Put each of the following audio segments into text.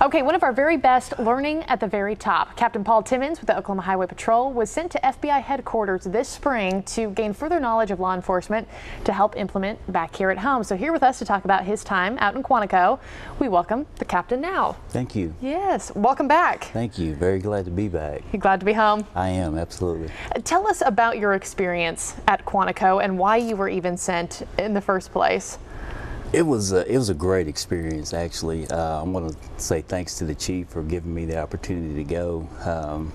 Okay, one of our very best learning at the very top. Captain Paul Timmons with the Oklahoma Highway Patrol was sent to FBI headquarters this spring to gain further knowledge of law enforcement to help implement back here at home. So here with us to talk about his time out in Quantico, we welcome the captain now. Thank you. Yes, welcome back. Thank you. Very glad to be back. You glad to be home? I am, absolutely. Tell us about your experience at Quantico and why you were even sent in the first place. It was a great experience, actually. I want to say thanks to the chief for giving me the opportunity to go.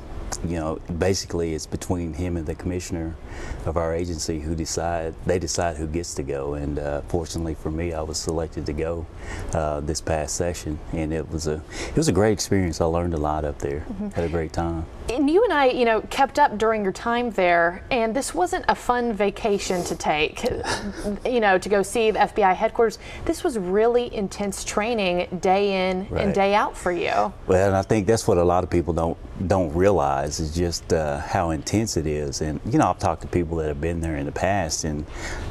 You know, basically it's between him and the commissioner of our agency who decide who gets to go, and fortunately for me, I was selected to go this past session, and it was a great experience. I learned a lot up there. Had a great time. And you and I, kept up during your time there, and this wasn't a fun vacation to take, to go see the FBI headquarters. This was really intense training day in and day out for you. Well, and I think that's what a lot of people don't realize is just how intense it is. And I've talked to people that have been there in the past, and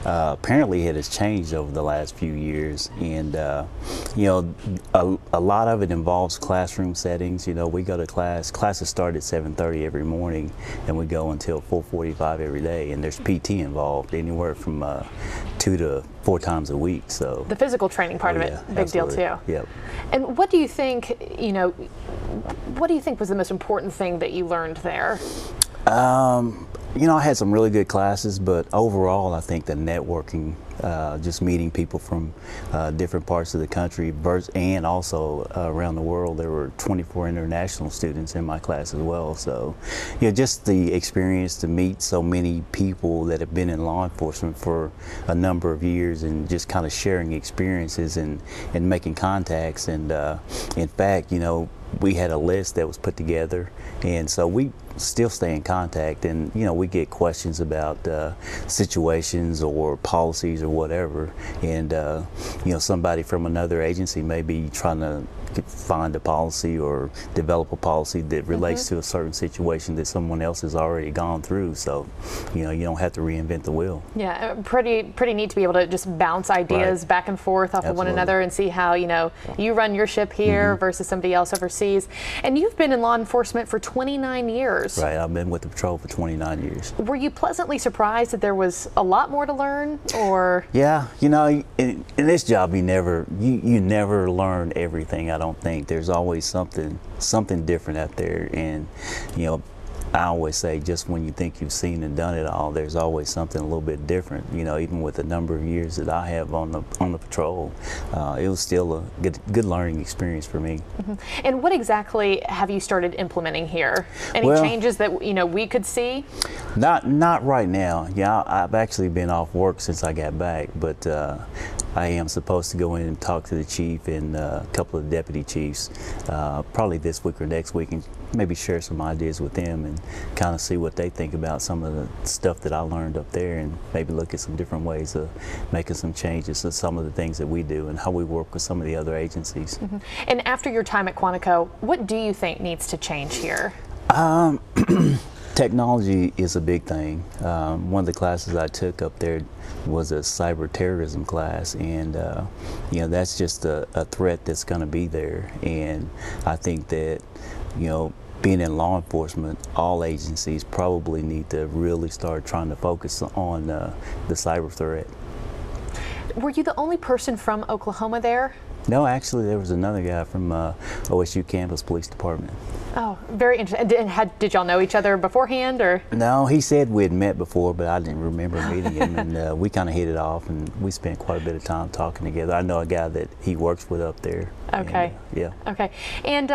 apparently it has changed over the last few years. And a lot of it involves classroom settings. We go to classes start at 7:30 every morning, and we go until 4:45 every day, and there's PT involved anywhere from 2 to 4 times a week. So the physical training part of it, big absolutely. deal too. Yep. And what do you think, what do you think was the most important thing that you learned there? I had some really good classes, but overall I think the networking, just meeting people from different parts of the country and also around the world. There were 24 international students in my class as well. So just the experience to meet so many people that have been in law enforcement for a number of years, and just kind of sharing experiences and making contacts. And in fact, we had a list that was put together, and so we still stay in contact, and we get questions about situations or policies or whatever, and somebody from another agency may be trying to find a policy or develop a policy that relates to a certain situation that someone else has already gone through, so you don't have to reinvent the wheel. Yeah, pretty neat to be able to just bounce ideas back and forth off of one another and see how you run your ship here versus somebody else overseas. And you've been in law enforcement for 29 years. Right, I've been with the patrol for 29 years. Were you pleasantly surprised that there was a lot more to learn, or? Yeah, in this job you never learn everything. I don't think. There's always something different out there, and I always say, just when you think you've seen and done it all, there's always something a little bit different. Even with the number of years that I have on the patrol, it was still a good learning experience for me. And what exactly have you started implementing here? Any changes that we could see? Not right now. Yeah, I've actually been off work since I got back, but I am supposed to go in and talk to the chief and a couple of deputy chiefs, probably this week or next week, and maybe share some ideas with them and kind of see what they think about some of the stuff that I learned up there, and maybe look at some different ways of making some changes to some of the things that we do and how we work with some of the other agencies. And after your time at Quantico, what do you think needs to change here? Technology is a big thing. One of the classes I took up there was a cyber terrorism class, and that's just a threat that's going to be there. And I think that being in law enforcement, all agencies probably need to really start trying to focus on the cyber threat. Were you the only person from Oklahoma there? No, actually there was another guy from OSU Campus Police Department. Oh, very interesting. And did y'all know each other beforehand, or? No, he said we had met before, but I didn't remember meeting him, and we kind of hit it off, and we spent quite a bit of time talking together. I know a guy that he works with up there. Okay. And, yeah. Okay. And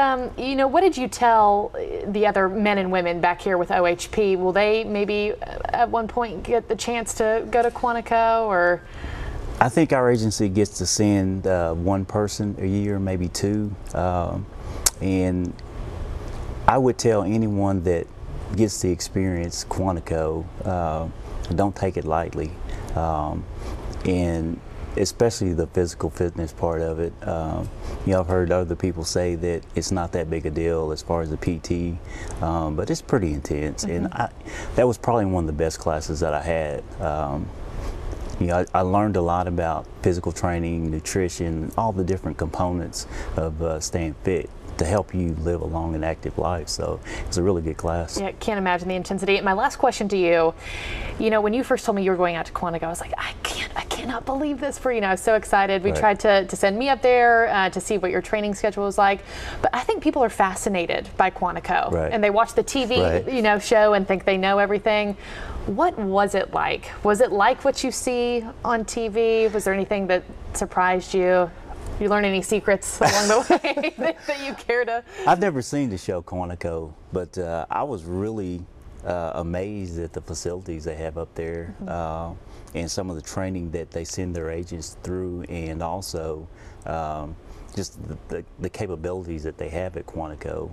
what did you tell the other men and women back here with OHP? Will they maybe at one point get the chance to go to Quantico, or? I think our agency gets to send one person a year, maybe 2, and I would tell anyone that gets to experience Quantico, don't take it lightly, and especially the physical fitness part of it. I've heard other people say that it's not that big a deal as far as the PT, but it's pretty intense, and that was probably one of the best classes that I had. I learned a lot about physical training, nutrition, all the different components of staying fit. to help you live a long and active life. So it's a really good class. Yeah, can't imagine the intensity. My last question to you, when you first told me you were going out to Quantico, I was like, I cannot believe this for you. I was so excited. We tried to send me up there to see what your training schedule was like. But I think people are fascinated by Quantico. And they watch the TV show and think they know everything. What was it like? Was it like what you see on TV? Was there anything that surprised you? You learn any secrets along the way that you care to? I've never seen the show Quantico, but I was really amazed at the facilities they have up there, and some of the training that they send their agents through, and also just the capabilities that they have at Quantico.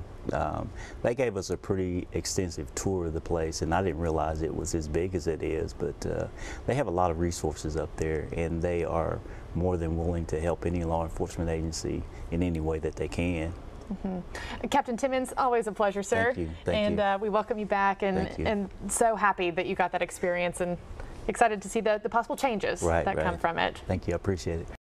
They gave us a pretty extensive tour of the place, and I didn't realize it was as big as it is, but they have a lot of resources up there, and they are more than willing to help any law enforcement agency in any way that they can. Captain Timmons, always a pleasure, sir. Thank you. Thank you. We welcome you back, and so happy that you got that experience, and excited to see the possible changes that come from it. Thank you. I appreciate it.